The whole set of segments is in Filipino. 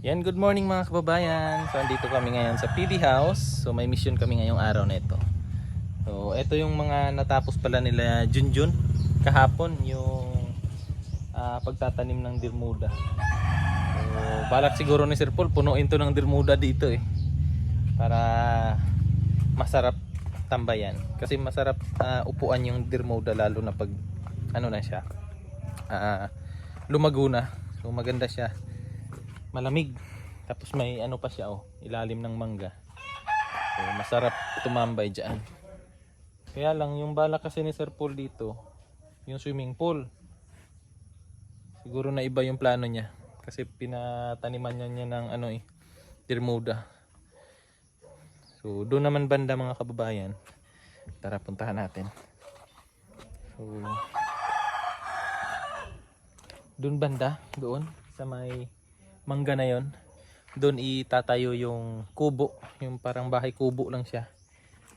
Yan, good morning mga kababayan. So andito kami ngayon sa PB House. So may mission kami ngayong araw na ito. So ito yung mga natapos pala nila Junjun kahapon, yung pagtatanim ng dirmuda. So balak siguro ni Sir Paul punuin to ng dirmuda dito para masarap tambayan. Kasi masarap upuan yung dirmuda, lalo na pag ano na siya, lumago na. So maganda siya, malamig, tapos may ano pa siya, ilalim ng mangga. So masarap tumambay dyan. Kaya lang yung bala kasi ni Sir Paul dito, yung swimming pool, siguro na iba yung plano niya, kasi pinataniman niya ng dirmuda. So doon naman banda mga kababayan, tara puntahan natin. So doon banda, doon sa may mangga na yon, doon itatayo yung kubo, yung parang bahay kubo lang siya,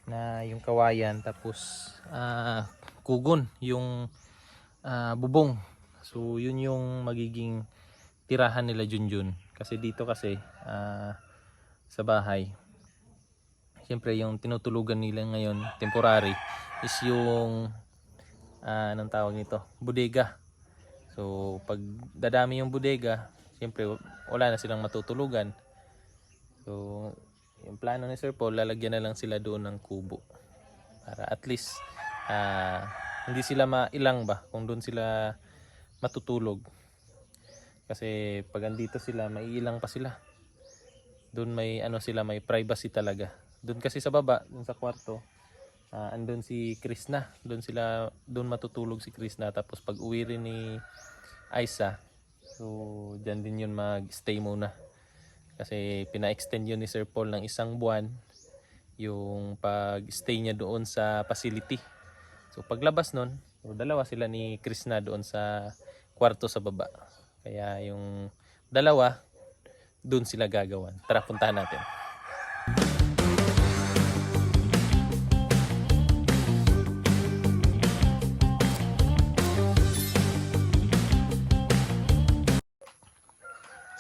na yung kawayan, tapos kugon yung bubong. So yun yung magiging tirahan nila Junjun. Kasi dito kasi sa bahay, siyempre yung tinutulugan nila ngayon temporary is yung anong tawag nito, bodega. So pag dadami yung bodega, siyempre wala na silang matutulugan. So yung plano ni Sir Paul, lalagyan na lang sila doon ng kubo para at least hindi sila mailang ba kung doon sila matutulog. Kasi pag andito sila, maiilang pa sila. Doon may sila, may privacy talaga. Doon kasi sa baba, doon sa kwarto, andun si Krishna. Doon matutulog si Krishna. Tapos pag uwi rin ni Aisa, so dyan din yun mag-stay muna. Kasi pina-extend yun ni Sir Paul ng 1 buwan yung pag-stay niya doon sa facility. So paglabas nun, so dalawa sila ni Krishna doon sa kwarto sa baba. Kaya yung dalawa, doon sila gagawan. Tara, puntahan natin.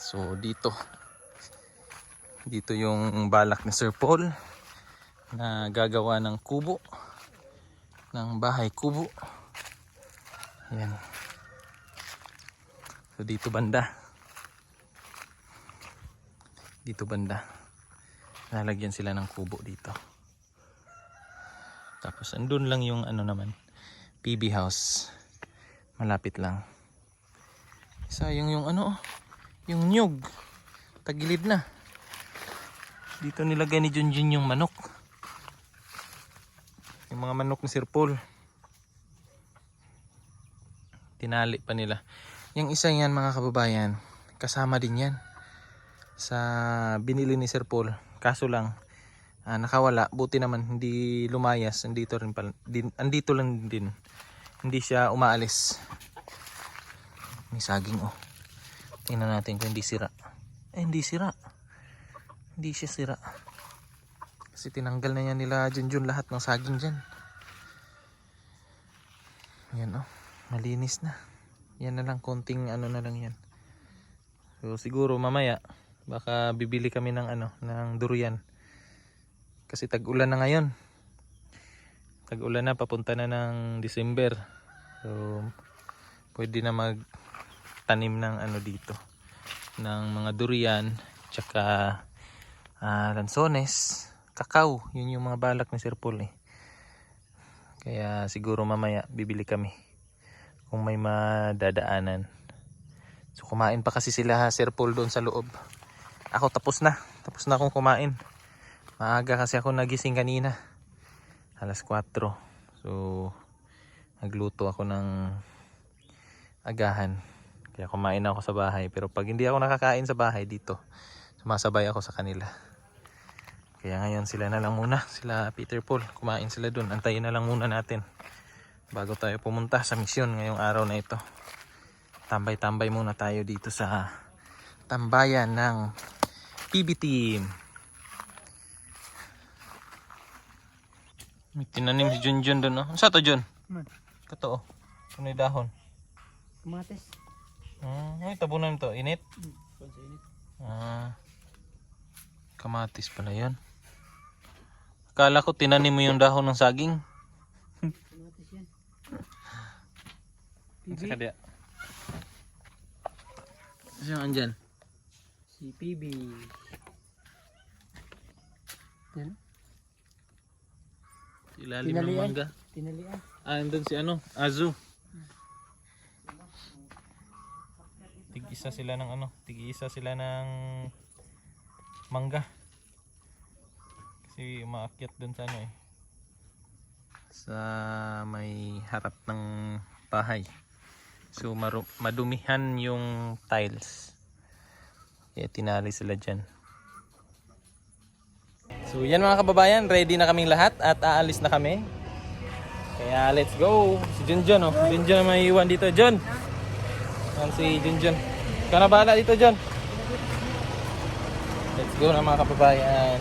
So dito yung balak ni Sir Paul na gagawa ng kubo, ng bahay kubo. Ayan. So dito banda lalagyan sila ng kubo dito. Tapos andun lang yung naman, PB House, malapit lang. Sayang yung yung nyug, tagilid na. Dito nilagay ni Junjun yung manok, yung mga manok ni Sir Paul, tinali pa nila. Yung isa yan mga kababayan, kasama din yan sa binili ni Sir Paul, kaso lang nakawala. Buti naman hindi lumayas, andito lang din, hindi siya umaalis. May saging, tingnan natin kung hindi sira. Hindi sira, hindi siya sira, kasi tinanggal na yan nila Junjun lahat ng saging dyan. Yan, malinis na. Yan na lang, konting na lang yan. So siguro mamaya baka bibili kami ng ng durian, kasi tag-ulan na ngayon. Tag-ulan na, papunta na ng December. So pwede na magtanim ng dito, ng mga durian, tsaka lansones, kakao. Yun yung mga balak ni Sir Paul Kaya siguro mamaya bibili kami kung may madadaanan. So kumain pa kasi sila Sir Paul doon sa loob. Ako tapos na akong kumain. Maaga kasi ako nagising kanina, 4:00. So nagluto ako ng agahan, kaya kumain ako sa bahay. Pero pag hindi ako nakakain sa bahay dito, sumasabay ako sa kanila. Kaya ngayon sila na lang muna, sila Peter Paul, kumain sila doon. Antayin na lang muna natin bago tayo pumunta sa misyon ngayong araw na ito. Tambay-tambay muna tayo dito sa tambayan ng PB team. May tinanim si Junjun doon, Ano sa to, Jun? Kato, Ano yung dahon? Kamatis. Ay, tabunan to. Init? Pansa init. Ah, kamatis pala yan. Akala ko tinanim mo yung dahon ng saging. Kamatis yan. Saka dia. Saan andyan? Si PB. Yan. Ilalim ng Tinalian. mangga. Tinalian. Ah, andun si ano? Azu. Tig-isa sila ng ano? Tig-isa sila ng mangga. Kasi umaakyat dun sa ano eh. Sa may harap ng bahay. So madumihan yung tiles. Kaya tinali sila dyan. So yan mga kababayan, ready na kaming lahat at aalis na kami. Kaya let's go. Si Junjun oh. Junjun na may iwan dito. Jun! Yan si Junjun. Ikaw na bahala dito, Jun. Let's go na mga kababayan.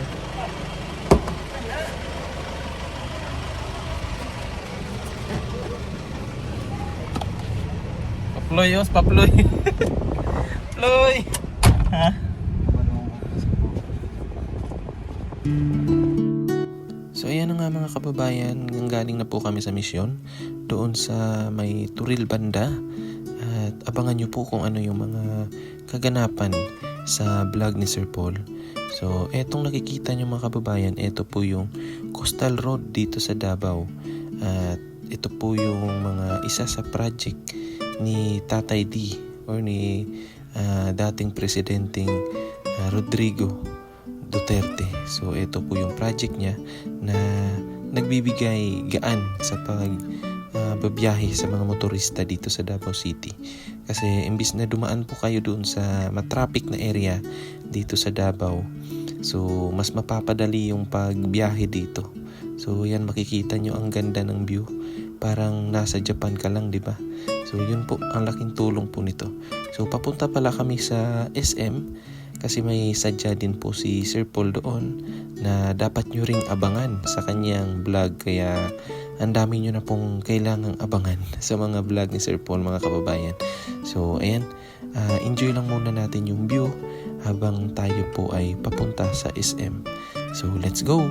Paploy yos, paploy. Ploy! Ha? So ayan na nga mga kababayan, galing na po kami sa misyon doon sa may Turil Banda at abangan nyo po kung ano yung mga kaganapan sa vlog ni Sir Paul. So etong nakikita nyo mga kababayan, ito po yung Coastal Road dito sa Davao at ito po yung mga isa sa project ni Tatay D or ni dating presidenteng Rodrigo Duterte. So ito po yung project niya na nagbibigay gaan sa pagbabiyahe sa mga motorista dito sa Davao City. Kasi imbis na dumaan po kayo doon sa matraffic na area dito sa Davao, so mas mapapadali yung pagbiyahe dito. So yan, makikita nyo ang ganda ng view. Parang nasa Japan ka lang, di ba? So yun po ang laking tulong po nito. So papunta pala kami sa SM kasi may sadya din po si Sir Paul doon na dapat nyo ring abangan sa kanyang vlog. Kaya ang dami nyo na pong kailangang abangan sa mga vlog ni Sir Paul mga kababayan. So ayan, enjoy lang muna natin yung view habang tayo po ay papunta sa SM. So let's go!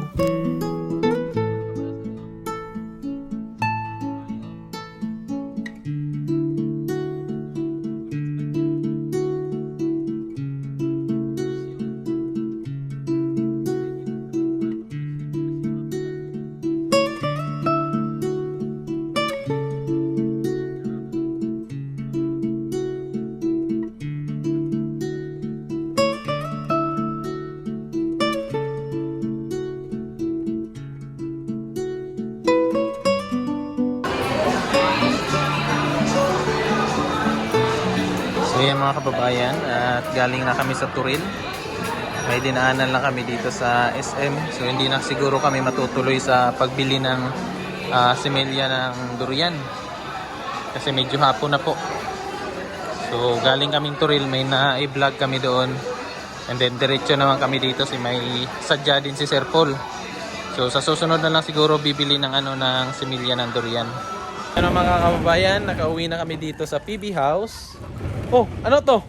So yan mga kababayan, at galing na kami sa Turil. May dinaanan lang kami dito sa SM. So hindi na siguro kami matutuloy sa pagbili ng similya ng durian. Kasi medyo hapon na po. So galing kaming Turil, may na-vlog kami doon. And then diretso naman kami dito, si may sadya din si Sir Paul. So sa susunod na lang siguro bibili ng ng similya ng durian. Ano mga kababayan, nakauwi na kami dito sa PB House. Oh, ano to?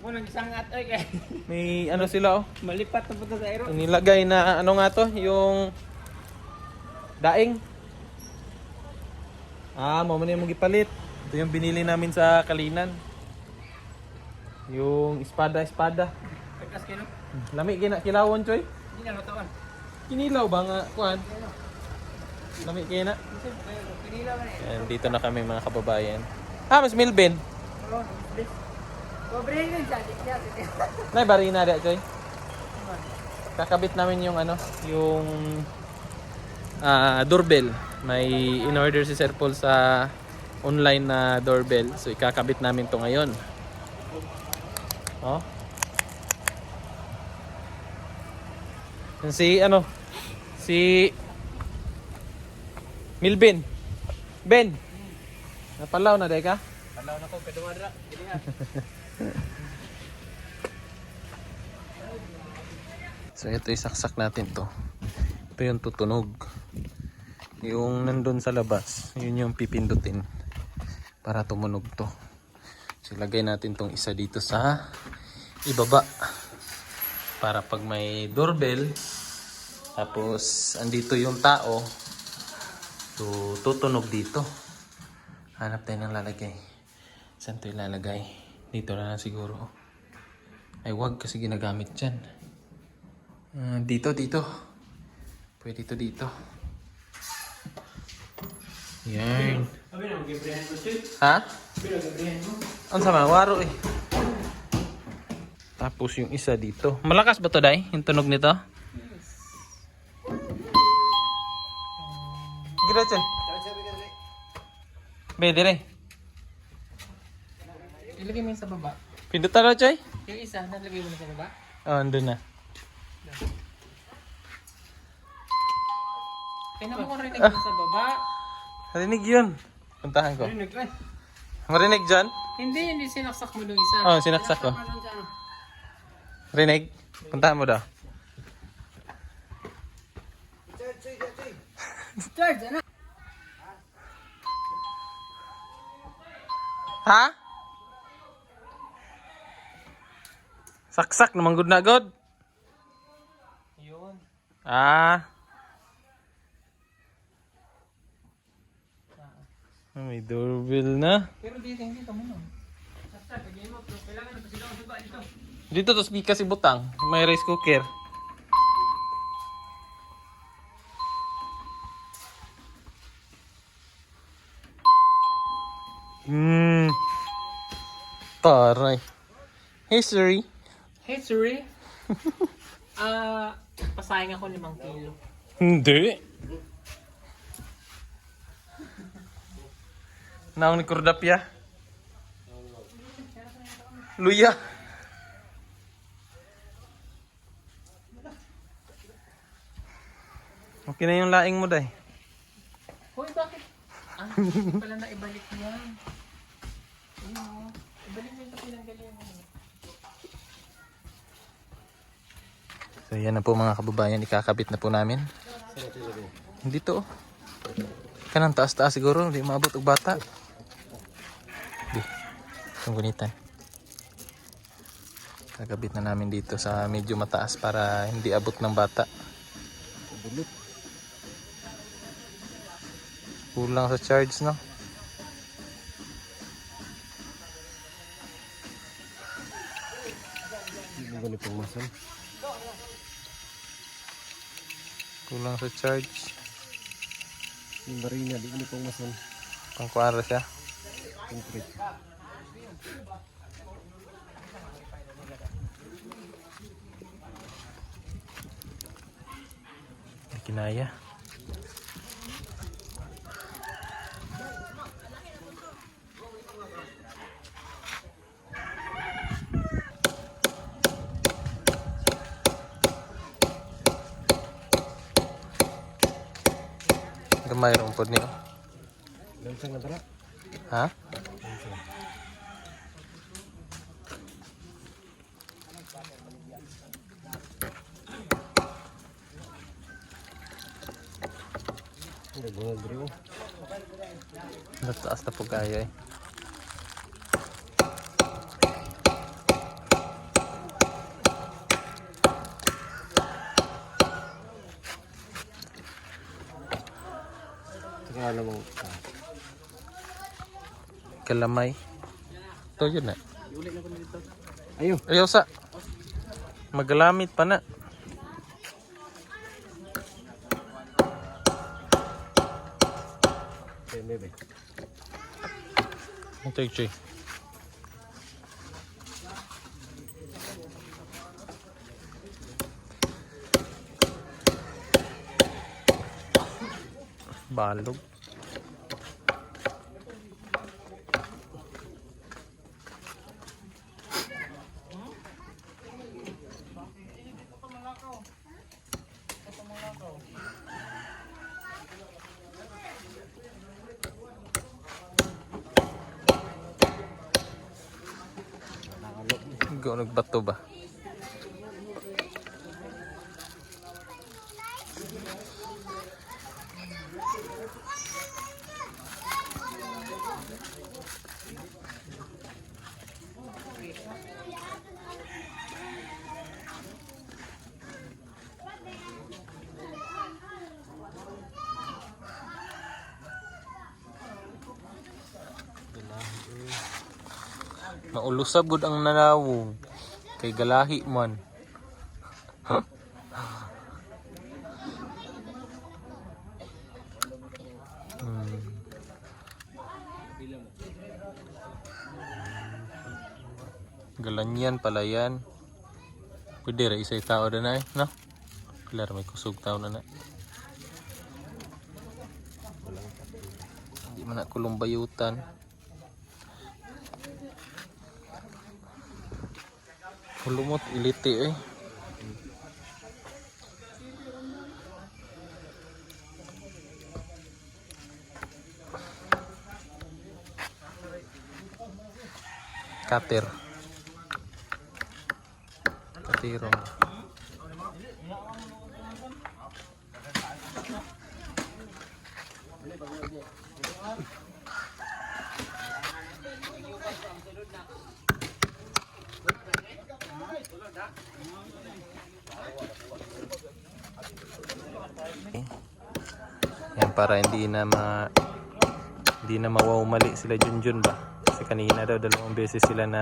Ako nang isangat oy kay. May ano sila oh. Malipat na punta sa aero. Nilagay na ano nga to, yung daing. Mo man yung gipalit. Ito yung binili namin sa Kalinan. Yung espada. Pagkas kino. Lami kilawon choy. Hindi na natawan. Kinilaw ba nga kuan? Lami kina. Pinila man eh. And dito na kami mga kababayan. Mas Milben. Oh, this. Pobre din siya, siya. Nay bari na dia choy. Kakabit namin yung yung doorbell. May in-order si Sir Paul sa online na doorbell. So ikakabit namin to ngayon. Oh. Si Milben. Ben. Napalaw na day ka? Palaw na ko kadumadra. Dili ha. So ito isaksak natin to. Ito yung tutunog. Yung nandun sa labas, yun yung pipindutin para tumunog to. So lagay natin tong isa dito sa ibaba. Para pag may doorbell, tapos andito yung tao, so tutunog dito. Hanap tayo ng lalagay. Saan ito ilalagay? Dito na lang siguro. Ay wag kasi ginagamit dyan. Dito. Pwede ito dito. Yan. Ha? Ang sama, waro eh. Tapos yung isa dito. Malakas ba to, Day? Yung tunog nito? Gira, Chay. Be, dire. Ilagay mo yun sa baba. Pindutan na, Chay? Yung isa, nalagay mo na sa baba. Oh, andun na. Tingnan mo kung rinig mo sa baba. Marinig yun. Puntahan ko. Rinig lang. Marinig dyan? Hindi sinaksak mo doon isa. Oh, sinaksak ko. Sinaksak mo doon sa ano. Rinig? Puntahan mo daw. Charge, ano? Ha? Saksak naman good na good. Yun. Ah. May doorbell na. Pero dito, hindi ka muna. Saksak, lagyan mo. Kailangan na pa sila ang baba dito. Dito to speaker si Butang. May rice cooker. Taray. Hey Siri. Hey Siri. Pasayang ako 5 kilo. Hindi. Naon ni Kordapya? Luya. Okay na yung laing mo, Day. Hoy, bakit? Hindi pala na ibalik niya. Ayun, ibalik mo yung pinanggalingan mo. So yan na po mga kababayan, ikakabit na po namin. Dito oh. Kanang taas-taas siguro, hindi maabot og bata. Di, itong gunitan. Kakabit na namin dito sa medyo mataas para hindi abot ng bata. Kulang sa charge, no? Kulang sa charge. Yung barina, di ko pang mason. Pangkuara siya. Concrete. Kinaya. Gamay rumpod niyo. Lansang na tara. Ha? Nagbuhal diri ko. Nataas na po kaya eh. Saka alam mo. Kalamay. Ito yun na. Ayo. Ayaw sa. Magalamit pa na. Ayo, bebe. Choy. Balog. Ikaw nagbato ba? Maulusab gud ang nanawog. Kay galahi man. Galanyan pala yan. Pwede ra isa'y tao na na no? Kailan may kusog tao na na. Hindi man na kulumbayutan. Hulumot iliti eh. Kater. Katirong. Yan para hindi na mawawmali sila Junjun ba? Kasi kanina daw 2 beses sila na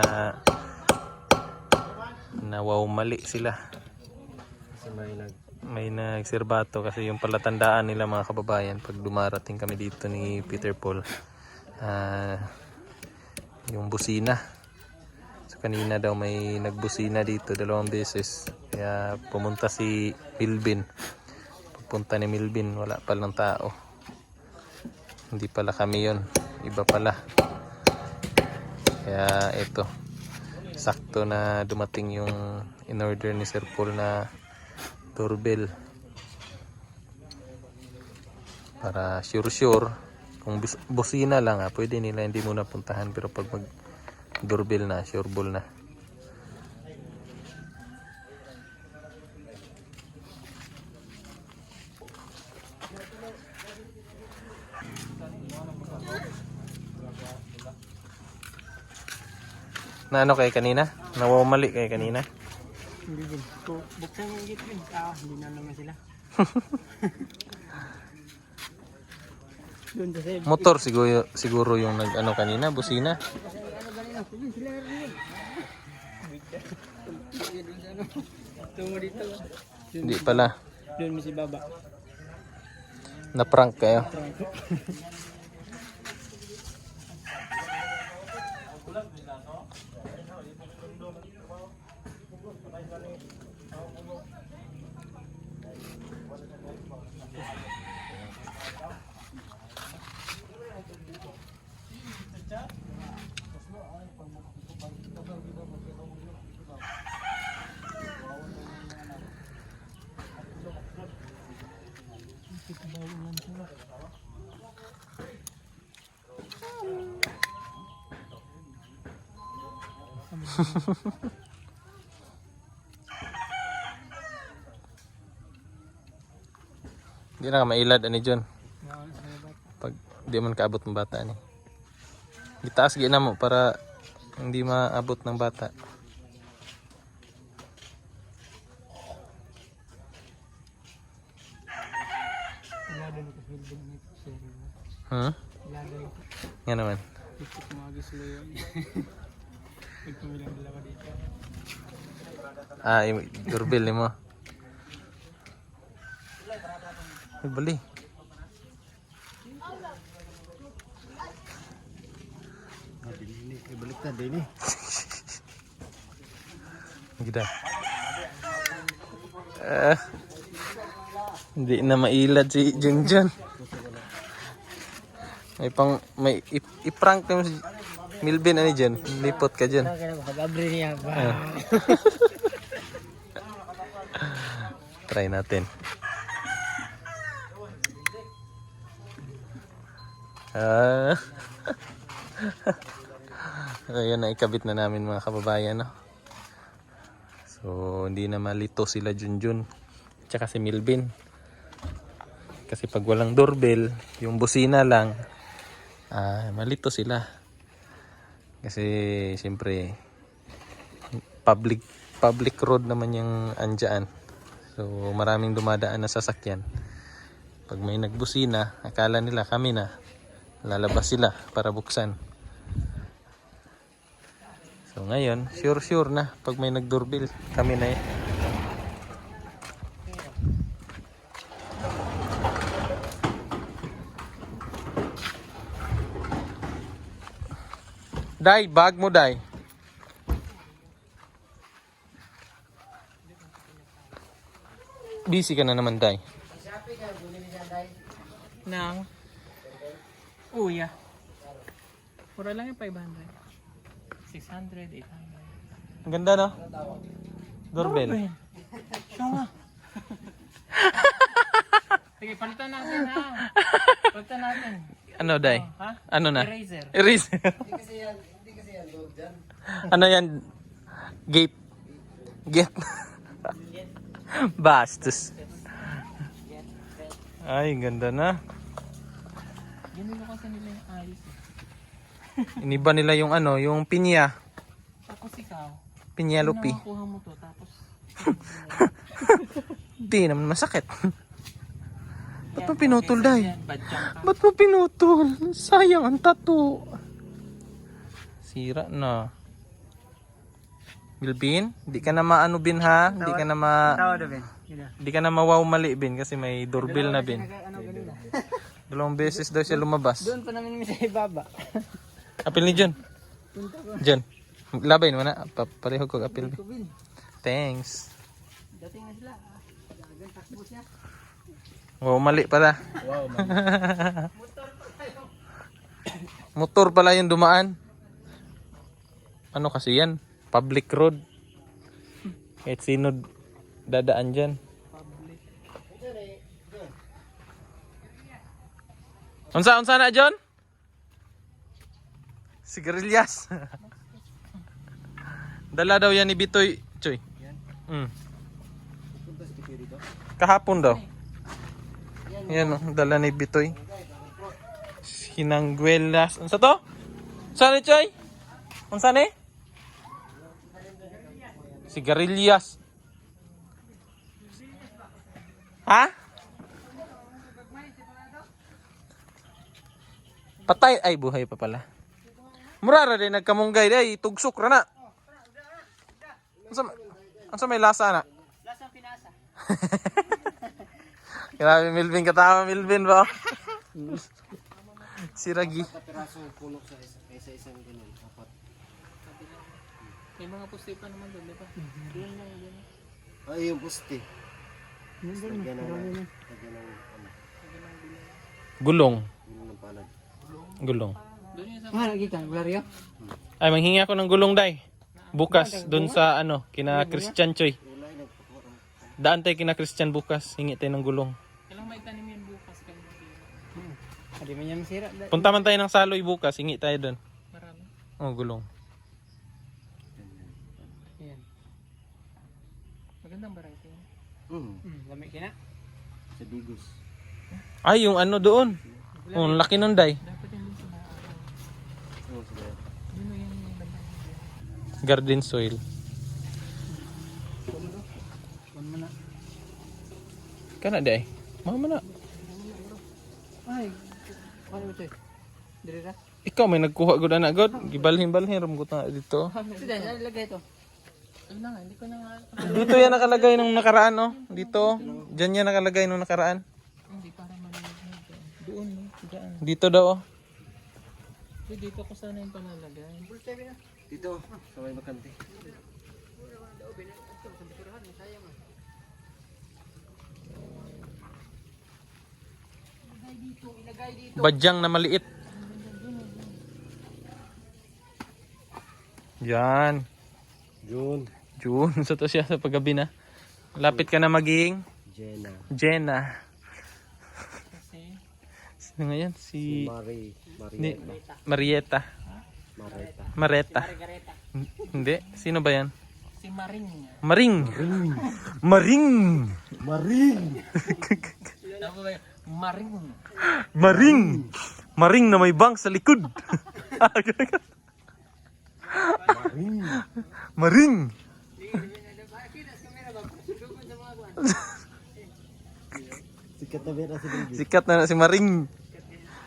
nawawmali sila. Kasi May nagserbato kasi yung palatandaan nila mga kababayan pag dumarating kami dito ni Peter Paul. Yung busina. So kanina daw may nagbusina dito 2 beses. Kaya pumunta si Milvin. Pagpunta ni Milvin wala palang tao. Hindi pala kami yon, iba pala. Kaya ito, sakto na dumating yung in-order ni Sir Paul na doorbell. Para sure kung busina lang pwede nila hindi muna puntahan, pero pag mag doorbell na, sure ball na. Na ano kay kanina? Nawawmali kay kanina? Hindi din. Buksan yung gate din. Hindi na naman sila. Doon sa side. Motor siguro yung nag-ano kanina, busina. Tungo dito. Hindi pala. Doon mo si Baba. Na-prank kayo. Hindi na ka mailad ani John. Pag di man kaabot ng bata ni. Itaas gina mo para hindi maabot ng bata. Nga naman. Yung doorbell ni mo. Ay, bali. baliktad din eh. Gida. Hindi na mailad si Junjun. May i-prank mo si Milvin ani dyan. Lipot ka dyan. Pag-abre niya ba? Try natin. Ayan na ikabit na namin mga kababayan, no? So hindi na malito sila Junjun tsaka si Milvin. Kasi pag walang doorbell, yung busina lang, malito sila. Kasi siyempre public road naman yung andyan. So maraming dumadaan na sasakyan. Pag may nagbusina, akala nila kami na. Lalabas sila para buksan. So ngayon, sure na pag may nag-doorbell, kami na yun. Day, bag mo, Day. Busy ka na naman, Day. Nang uya. Mura lang yung 500. 600, 800. Ang ganda, no? Doorbell. Siya nga. Sige, palitan natin ha. Palitan natin. Ano, Day? Ha? Ano na? Eraser. Eraser. Hindi kasi yan load dyan. Ano yan? Gate. Gate. Bastos. Ay, ganda na. Ginilo kasi nila yung ayos. Iniba nila yung ano, yung pinya. Tapos ikaw, Pinyalupi. nakakuha mo to, tapos Hindi naman masakit. Ba't mo pinutol, Day? badyang ka. Ba't mo pinutol? Sayang ang tattoo. Sira na. Bilbin, di ka na maano, Bin, ha? Di ka na di ka na mawaw mali, Bin, kasi may doorbell na, Bin. Dalawang beses daw siya lumabas. Doon pa namin sa ibaba. Apil ni John. John. Labay mo na. Pareho ko apil. Thanks. Dating na sila. Takbo siya. Oh, mali pala. Wow, man. Motor pala yung dumaan. Ano kasi yan? Public road. Kahit sino dadaan dyan. Unsa na, John? Sigarilyas. Dala daw yan ni Bitoy. Choy. Kahapon daw. Yan, dala ni Bitoy. Sinangguelas. Unsa to? Unsa ni, Choy? Unsa ni? Sigarilyas. Ha? Patay. Ay, buhay pa pala. Murara din nagkamunggay day, tugsok ra na. Unsa may lasa na? Lasang pinasa. Grabe, Milvin, katawa Milvin ba? Si Ragi. Kapirasong puno sa isa-isang ganun. Apat. May mga puste pa naman doon, di ba? Doon lang yun. Ay, yung puste. Lagyan ng ano. Gulong. Gulong ng palad. Gulong. Doon yun sa... lagi ka, Valerio? Ay, manghingi ako ng gulong, day. Bukas, dun sa ano, kina Christian Choy. Ulay, nagpakuha ng Daan tayo kina Christian bukas. Hingi tayo ng gulong. Kailang may tanim yan bukas kayo masira. Hindi man yan masira. Punta man tayo ng Saloy bukas. Hingi tayo dun. Marami. Oh, gulong. Ayan. Magandang variety. Lamig ka na. sa Bigos. Ay, yung ano doon. Oh, ang laki nun, day. Dapat yan din sa maaraw. Oo, sige. Yun o yung bandang. Garden soil. Kuhan mo na. Kana, day. Mama na. Ay, ano ito eh? Dili ra? Ikaw may nagkuha gud anak god. Gibalhin-balhin ram ko ta dito. Sige, saan ilagay ito? Ano na nga, hindi ko na nga. Dito yan nakalagay nung nakaraan, oh. Dito. Diyan yan nakalagay nung nakaraan. Hindi para maliligyan. Doon, no? Diyan. Dito daw, oh. Dito ko sana yung panalagay. Dito, sa may bakante. Badyang na maliit. Yan. June. June. Sa to siya sa paggabi na. Lapit ka na maging Jenna. Jenna. Kasi, Sino nga yan? Si Marieta. Marieta. Marieta. Mareta. Hindi. Sino ba yan? si Maring. Maring. Maring. Maring! Tama ba yun? Maring. Maring. Maring na may bank sa likod. Maring! Maring. Sikat na bera si Bilby. Sikat na si Maring.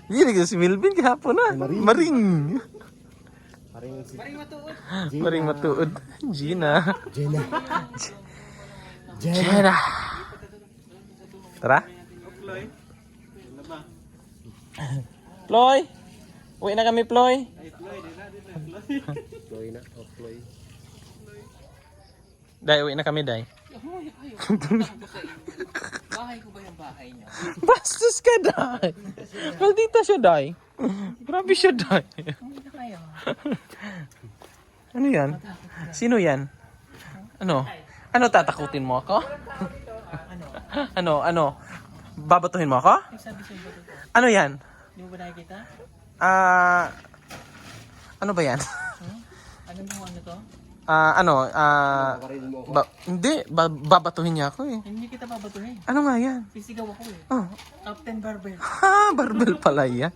Hindi si Milvin kahapon na. Maring. Maring. Maring matuod. Maring matuod. Gina. Jenna. Gina. Tara. Ploy. Uwi na kami, Ploy. Ploy na. Oh, Ploy. Day, uwi na kami, Day. Hoy, ayo. Bahay ko ba yung bahay niyo? Bastos ka, Day. Maldita siya, Day. Grabe siya, Day. Umuwi na kayo. Ano yan? Sino yan? Ano? Ano, tatakutin mo ako? Ano? Babatuhin mo ako? Ay, sabi sa'yo ba ito? Ano yan? Di mo ba nakikita? Ano ba yan? Ano mo ano to? Kakarinin mo ako. Hindi, babatuhin niya ako eh. Hindi kita babatuhin. Ano nga yan? Sisigaw ako eh. Oh, Captain Barbell. ha, barbell pala yan.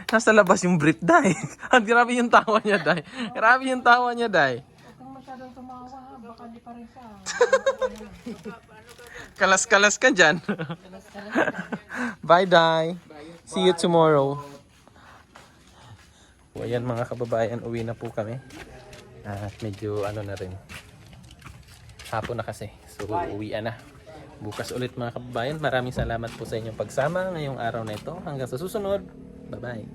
Nasa labas yung brief, Day. Ang grabe yung tawa niya, Day. Grabe yung tawa niya, Day. Huwag kang masyadong tumawa ha. Baka di pa rin siya. Kalas-kalas ka dyan. Bye, Day. See you tomorrow. So, ayan mga kababayan, uwi na po kami. At medyo ano na rin. Hapon na kasi. So, uwian na. Bukas ulit mga kababayan. Maraming salamat po sa inyong pagsama ngayong araw na ito. Hanggang sa susunod. Bye-bye.